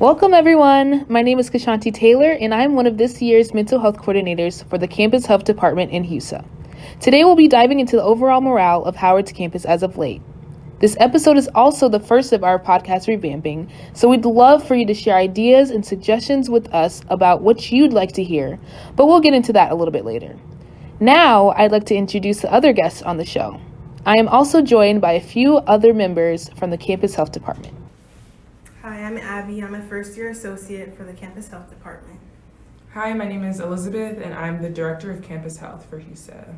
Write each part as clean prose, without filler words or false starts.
Welcome everyone. My name is Kashanti Taylor and I'm one of this year's mental health coordinators for the Campus Health Department in HUSA. Today we'll be diving into the overall morale of Howard's campus as of late. This episode is also the first of our podcast revamping, so we'd love for you to share ideas and suggestions with us about what you'd like to hear, but we'll get into that a little bit later. Now I'd like to introduce the other guests on the show. I am also joined by a few other members from the Campus Health Department. Hi, I'm Abby. I'm a first-year associate for the Campus Health Department. Hi, my name is Elizabeth, and I'm the Director of Campus Health for HUSA.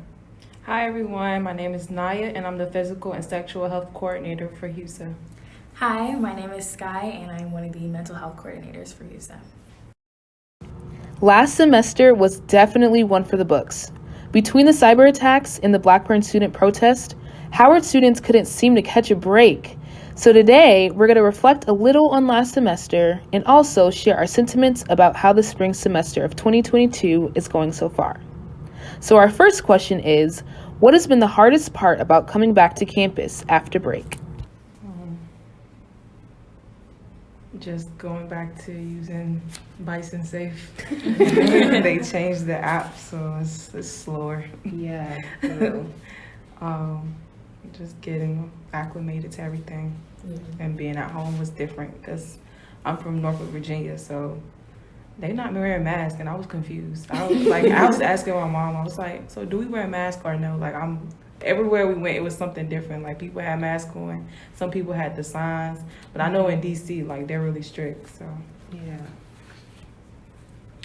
Hi everyone, my name is Naya and I'm the Physical and Sexual Health Coordinator for HUSA. Hi, my name is Sky and I'm one of the Mental Health Coordinators for HUSA. Last semester was definitely one for the books. Between the cyber attacks and the Blackburn student protest, Howard students couldn't seem to catch a break. So today, we're going to reflect a little on last semester and also share our sentiments about how the spring semester of 2022 is going so far. So our first question is, what has been the hardest part about coming back to campus after break? Just going back to using Bison Safe. They changed the app, so it's slower. Yeah. Just getting acclimated to everything and being at home was different because I'm from Norfolk, Virginia, so they not wearing masks and I was confused. I was asking my mom, I was like, so do we wear a mask or no? Everywhere we went, it was something different. Like people had masks on, some people had the signs, but I know in DC, they're really strict, so. Yeah.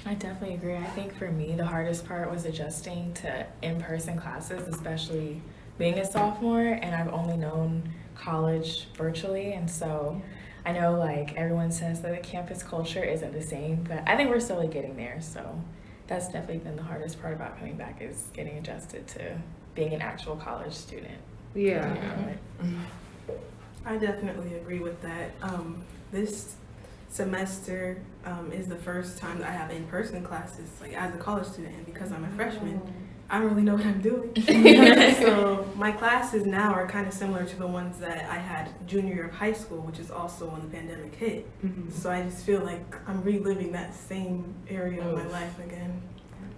I definitely agree. I think for me, the hardest part was adjusting to in-person classes, especially being a sophomore, and I've only known college virtually, and so I know everyone says that the campus culture isn't the same, but I think we're slowly getting there, so that's definitely been the hardest part about coming back is getting adjusted to being an actual college student. Yeah. I definitely agree with that. This semester is the first time that I have in-person classes, as a college student, and because I'm a freshman, I don't really know what I'm doing. So my classes now are kind of similar to the ones that I had junior year of high school, which is also when the pandemic hit. Mm-hmm. So I just feel like I'm reliving that same area of my life again.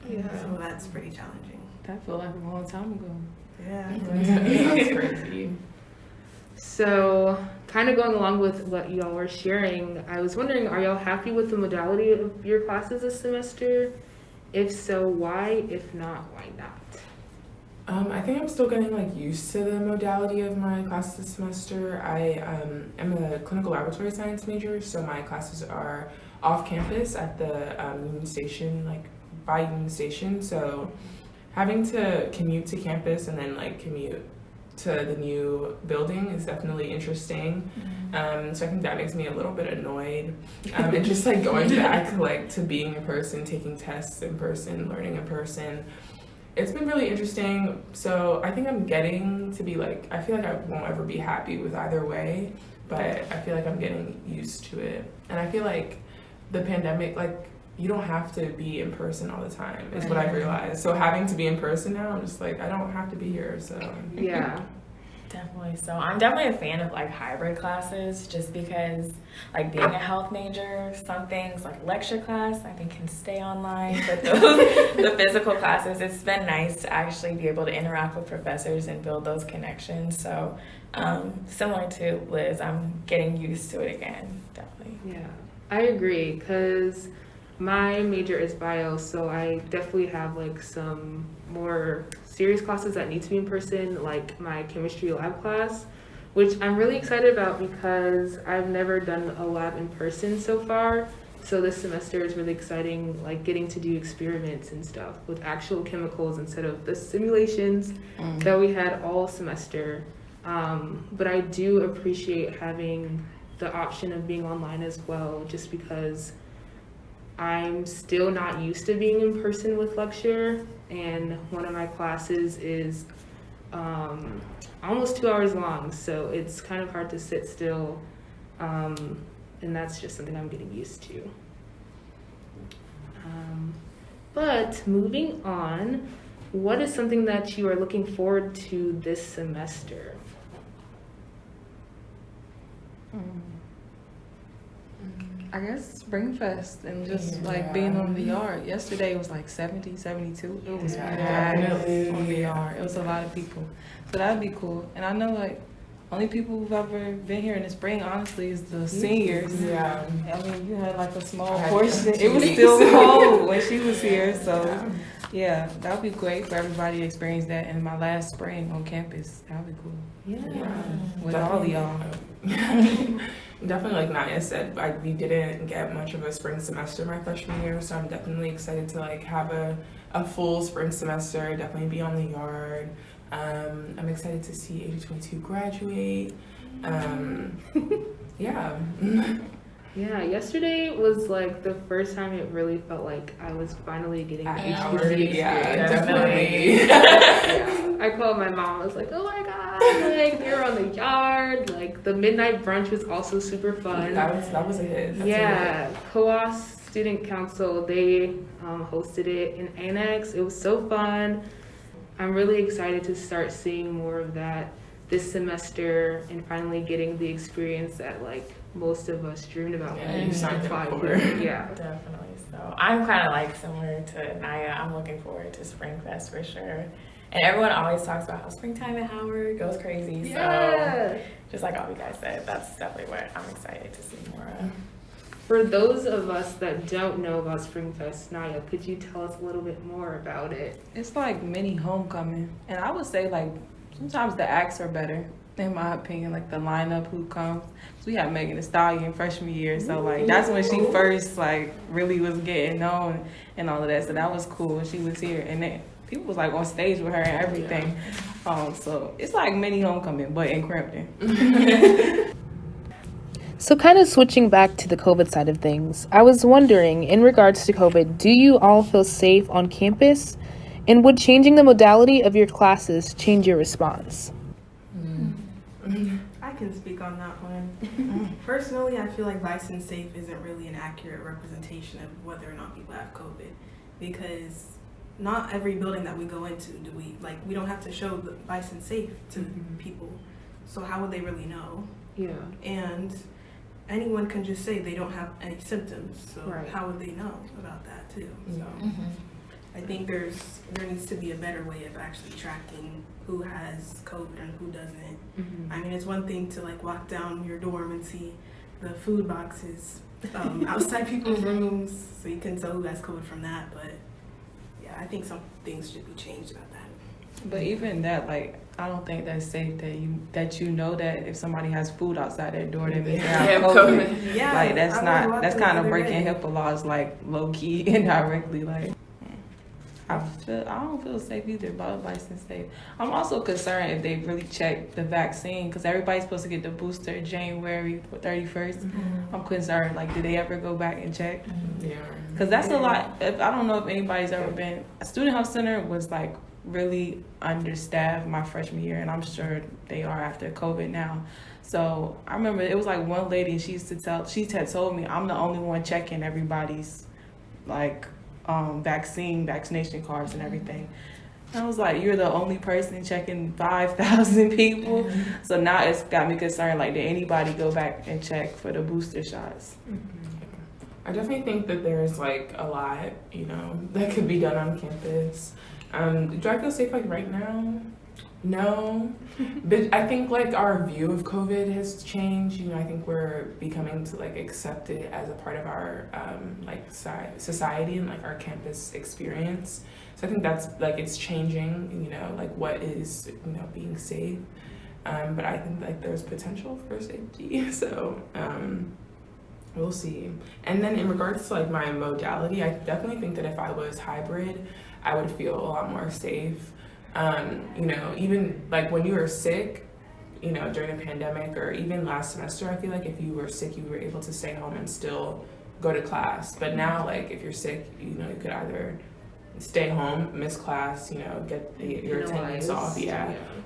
Yeah. So that's pretty challenging. That felt like a long time ago. Yeah. That's crazy. So, kind of going along with what y'all were sharing, I was wondering, are y'all happy with the modality of your classes this semester? If so, why? If not, why not? I think I'm still getting used to the modality of my classes this semester. I am a clinical laboratory science major, so my classes are off campus at the Union Station, by Union Station. So having to commute to campus and then commute to the new building is definitely interesting. So I think that makes me a little bit annoyed. And just going back to being in person, taking tests in person, learning in person. It's been really interesting. So I think I'm getting to be I feel like I won't ever be happy with either way, but I feel like I'm getting used to it. And I feel like the pandemic, you don't have to be in person all the time is what I've realized. So having to be in person now, I'm just I don't have to be here, so. Yeah. Definitely. So I'm definitely a fan of hybrid classes just because being a health major, some things like lecture class I think can stay online, but the physical classes, it's been nice to actually be able to interact with professors and build those connections. So similar to Liz, I'm getting used to it again, definitely. Yeah, I agree because my major is bio, so I definitely have some more serious classes that need to be in person, like my chemistry lab class, which I'm really excited about because I've never done a lab in person so far. So this semester is really exciting, getting to do experiments and stuff with actual chemicals instead of the simulations that we had all semester. But I do appreciate having the option of being online as well, just because I'm still not used to being in person with lecture, and one of my classes is almost 2 hours long, so it's kind of hard to sit still, and that's just something I'm getting used to. But moving on, what is something that you are looking forward to this semester? I guess Spring Fest and just like being on the yard. Yesterday was like 70, 72. It was packed on the yard. It was a lot of people. So that'd be cool. And I know like only people who've ever been here in the spring, honestly, is the seniors. Yeah. I mean, you had like a small I had portion. 2 It was weeks. still cold when she was here. So yeah, that would be great for everybody to experience that in my last spring on campus. That would be cool. Yeah. With all of y'all. Definitely, like Naya said, we didn't get much of a spring semester my freshman year, so I'm definitely excited to like have a full spring semester, definitely be on the yard. I'm excited to see 8022 graduate. Yeah. Yeah, yesterday was like the first time it really felt like I was finally getting the HBC experience. Yeah, definitely. Yeah. I called my mom. I was like, "Oh my god! Like we were on the yard. Like the midnight brunch was also super fun." That was a hit. That's Yeah, COAS Student Council, they hosted it in Annex. It was so fun. I'm really excited to start seeing more of that this semester and finally getting the experience that like most of us dreamed about. Yeah, when you we signed applied up for for. it. Yeah. Definitely. So I'm kind of like similar to Naya. I'm looking forward to Spring Fest for sure. And everyone always talks about how springtime at Howard goes crazy. Yeah. So just like all you guys said, that's definitely what I'm excited to see more of. For those of us that don't know about Springfest, Naya, could you tell us a little bit more about it? It's like mini homecoming. And I would say like sometimes the acts are better, in my opinion, like the lineup who comes. So we had Megan Thee Stallion freshman year, so like that's when she first like really was getting known and all of that. So that was cool when she was here. And then people was like on stage with her and everything. So it's like mini homecoming, but in Crampton. So kind of switching back to the COVID side of things, I was wondering, in regards to COVID, do you all feel safe on campus? And would changing the modality of your classes change your response? I can speak on that one. Personally, I feel like Bison Safe isn't really an accurate representation of whether or not people have COVID, because not every building that we go into we don't have to show the Bison Safe to people. So how would they really know? Yeah. And anyone can just say they don't have any symptoms. So Right. how would they know about that too? So I think there needs to be a better way of actually tracking who has COVID and who doesn't. I mean, it's one thing to like walk down your dorm and see the food boxes outside people's rooms, so you can tell who has COVID from that. But yeah, I think some things should be changed about that. But even that, like, I don't think that's safe that you know that if somebody has food outside their door, that means they have COVID. Yeah, Like that's I was that's watching kind of the other breaking day. HIPAA laws, like low key indirectly. Like I don't feel safe either about Bison Safe. I'm also concerned if they really check the vaccine, because everybody's supposed to get the booster January 31st. I'm concerned, like, did they ever go back and check? Yeah. Because that's a lot. I don't know if anybody's ever been. Student Health Center was like really understaffed my freshman year, and I'm sure they are after COVID now. So I remember it was like one lady, she had told me I'm the only one checking everybody's like vaccination cards and everything. And I was like, you're the only person checking 5,000 people. So now it's got me concerned, like, did anybody go back and check for the booster shots? I definitely think that there's like a lot, that could be done on campus. Do I feel safe like right now? No, but I think like our view of COVID has changed. I think we're becoming to like accept it as a part of our like society and like our campus experience. So I think that's like it's changing. Like what is being safe. But I think like there's potential for safety. So we'll see. And then in regards to like my modality, I definitely think that if I was hybrid, I would feel a lot more safe. Even like when you were sick, during the pandemic or even last semester, I feel like if you were sick, you were able to stay home and still go to class. But now, like if you're sick, you could either stay home, miss class, get your attendance off,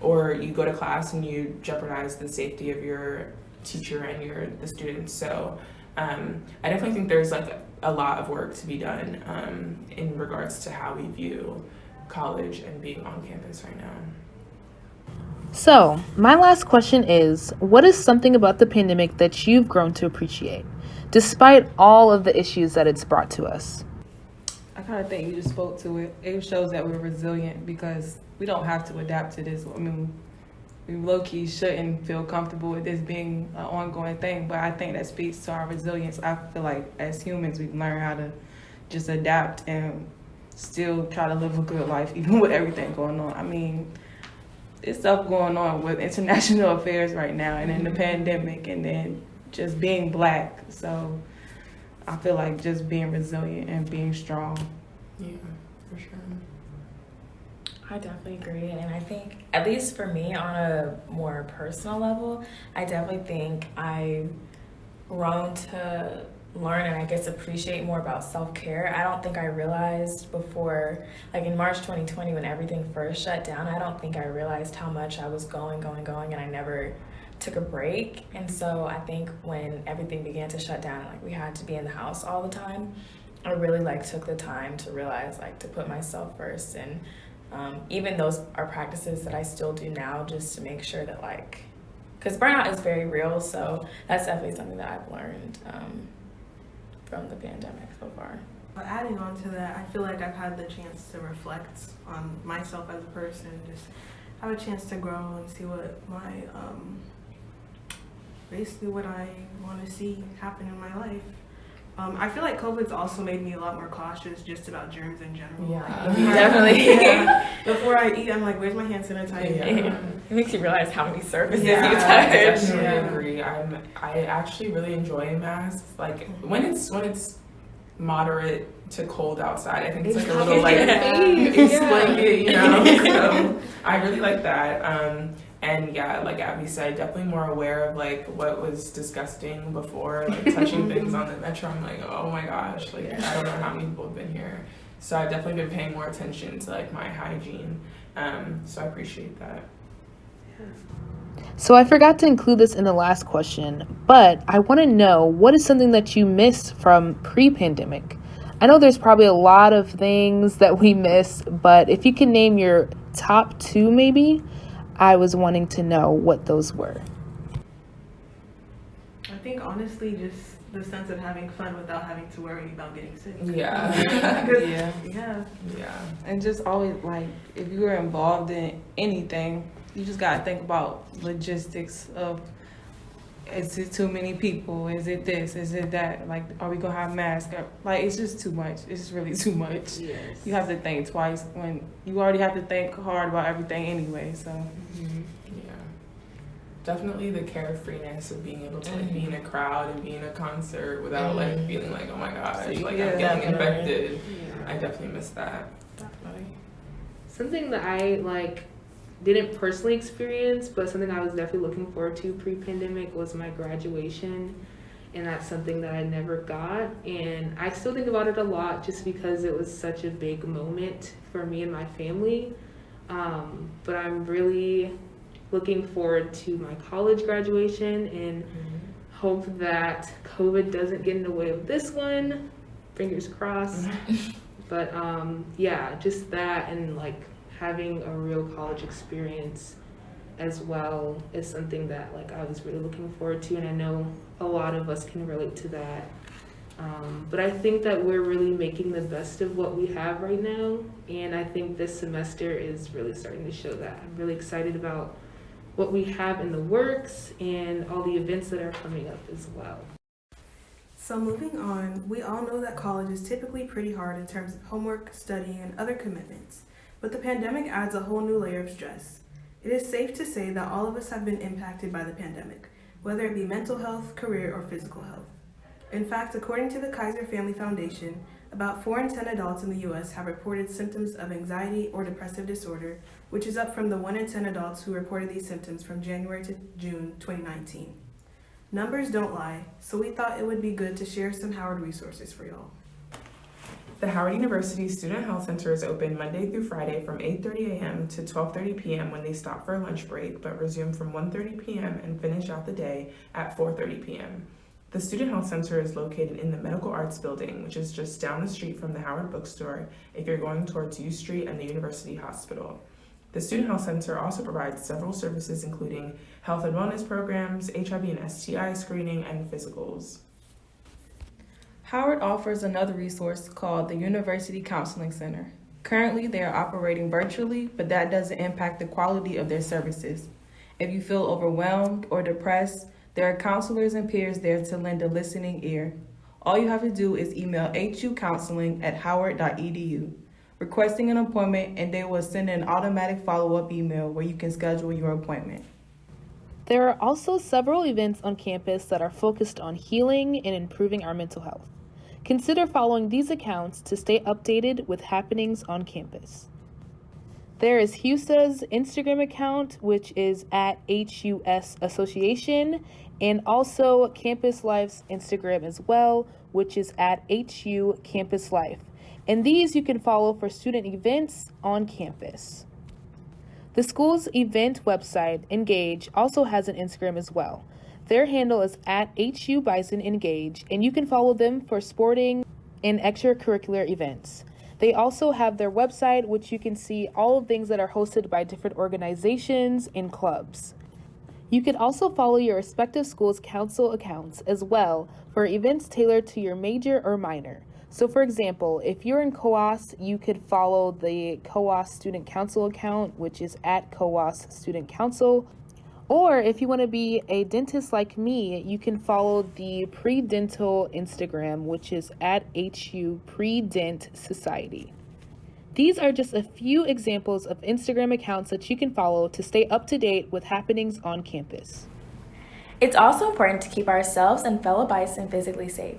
or you go to class and you jeopardize the safety of your teacher and the students. So I definitely think there's like a lot of work to be done in regards to how we view college and being on campus right now. So, my last question is, what is something about the pandemic that you've grown to appreciate? despite all of the issues that it's brought to us? I kind of think you just spoke to it. It shows that we're resilient because we don't have to adapt to this. I mean, we low-key shouldn't feel comfortable with this being an ongoing thing, but I think that speaks to our resilience. I feel like as humans, we learn how to just adapt and still try to live a good life, even with everything going on. I mean, it's stuff going on with international affairs right now, and then the pandemic, and then just being Black. So I feel like just being resilient and being strong. Yeah, for sure. I definitely agree. And I think, at least for me, on a more personal level, I definitely think I've grown to learn and I guess appreciate more about self-care. I don't think I realized before, like in March 2020 when everything first shut down, I don't think I realized how much I was going, and I never took a break. And so I think when everything began to shut down, like we had to be in the house all the time, I really like took the time to realize like to put myself first. And even those are practices that I still do now just to make sure that like, because burnout is very real, so that's definitely something that I've learned from the pandemic so far. But adding on to that, I feel like I've had the chance to reflect on myself as a person, just have a chance to grow and see what my, basically what I want to see happen in my life. I feel like COVID's also made me a lot more cautious just about germs in general. Yeah, Like, definitely. Yeah. Before I eat, I'm like, where's my hand sanitizer? Yeah. It makes you realize how many surfaces Yeah, you I touch. definitely Yeah. agree. I actually really enjoy masks. Like when it's moderate to cold outside, I think it's like a little like it's blanket, you know. So I really like that. And yeah, like Abby said, definitely more aware of like what was disgusting before, like touching things on the metro. I'm like, oh my gosh, like I don't know how many people have been here. So I've definitely been paying more attention to like my hygiene. So I appreciate that. So I forgot to include this in the last question, but I want to know, what is something that you missed from pre-pandemic? I know there's probably a lot of things that we miss, but if you can name your top 2 maybe, I was wanting to know what those were. I think honestly, just the sense of having fun without having to worry about getting sick. Yeah. Yeah. And just always like, if you're involved in anything, you just gotta think about logistics of, is it too many people? Is it this? Is it that? Like, are we gonna have masks? Like, it's just too much. It's really too much. Yes. You have to think twice when you already have to think hard about everything anyway. So, Yeah. Definitely the carefreeness of being able to like be in a crowd and be in a concert without like feeling like, oh my gosh, like Yeah, I'm getting definitely. infected. Yeah. I definitely miss that. Definitely. Something that I like didn't personally experience, but something I was definitely looking forward to pre-pandemic was my graduation, and that's something that I never got, and I still think about it a lot just because it was such a big moment for me and my family. But I'm really looking forward to my college graduation and hope that COVID doesn't get in the way of this one. Fingers crossed. But yeah, just that, and like having a real college experience as well is something that like I was really looking forward to, and I know a lot of us can relate to that. But I think that we're really making the best of what we have right now, and I think this semester is really starting to show that. I'm really excited about what we have in the works and all the events that are coming up as well. So moving on, we all know that college is typically pretty hard in terms of homework, studying, and other commitments. But the pandemic adds a whole new layer of stress. It is safe to say that all of us have been impacted by the pandemic, whether it be mental health, career, or physical health. In fact, according to the Kaiser Family Foundation, about 4 in 10 adults in the U.S. have reported symptoms of anxiety or depressive disorder, which is up from the 1 in 10 adults who reported these symptoms from January to June 2019. Numbers don't lie, so we thought it would be good to share some Howard resources for y'all. The Howard University Student Health Center is open Monday through Friday from 8:30 a.m. to 12:30 p.m. when they stop for a lunch break, but resume from 1:30 p.m. and finish out the day at 4:30 p.m. The Student Health Center is located in the Medical Arts Building, which is just down the street from the Howard Bookstore if you're going towards U Street and the University Hospital. The Student Health Center also provides several services including health and wellness programs, HIV and STI screening, and physicals. Howard offers another resource called the University Counseling Center. Currently, they are operating virtually, but that doesn't impact the quality of their services. If you feel overwhelmed or depressed, there are counselors and peers there to lend a listening ear. All you have to do is email hucounseling@howard.edu, requesting an appointment, and they will send an automatic follow-up email where you can schedule your appointment. There are also several events on campus that are focused on healing and improving our mental health. Consider following these accounts to stay updated with happenings on campus. There is HUSA's Instagram account, which is at HUS Association, and also Campus Life's Instagram as well, which is at HU Campus Life. And these you can follow for student events on campus. The school's event website, Engage, also has an Instagram as well. Their handle is at HU Bison Engage, and you can follow them for sporting and extracurricular events. They also have their website, which you can see all of things that are hosted by different organizations and clubs. You can also follow your respective school's council accounts as well for events tailored to your major or minor. So for example, if you're in COAS, you could follow the COAS Student Council account, which is at COAS Student Council. Or if you want to be a dentist like me, you can follow the Pre-Dental Instagram, which is at HU Pre-Dent Society. These are just a few examples of Instagram accounts that you can follow to stay up to date with happenings on campus. It's also important to keep ourselves and fellow Bison physically safe.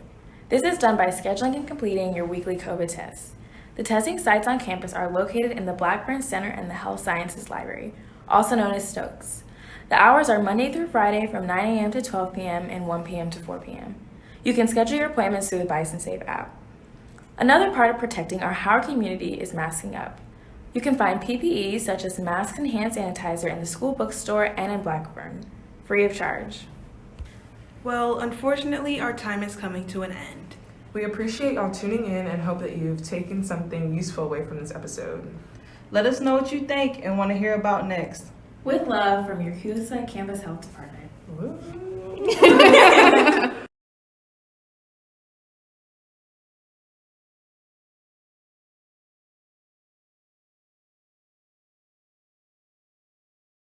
This is done by scheduling and completing your weekly COVID tests. The testing sites on campus are located in the Blackburn Center and the Health Sciences Library, also known as Stokes. The hours are Monday through Friday from 9 a.m. to 12 p.m. and 1 p.m. to 4 p.m. You can schedule your appointments through the Bison Safe app. Another part of protecting our Howard community is masking up. You can find PPE such as masks and hand sanitizer in the school bookstore and in Blackburn, free of charge. Well, unfortunately, our time is coming to an end. We appreciate y'all tuning in and hope that you've taken something useful away from this episode. Let us know what you think and want to hear about next. With love from your HUSA Campus Health Department. Woo.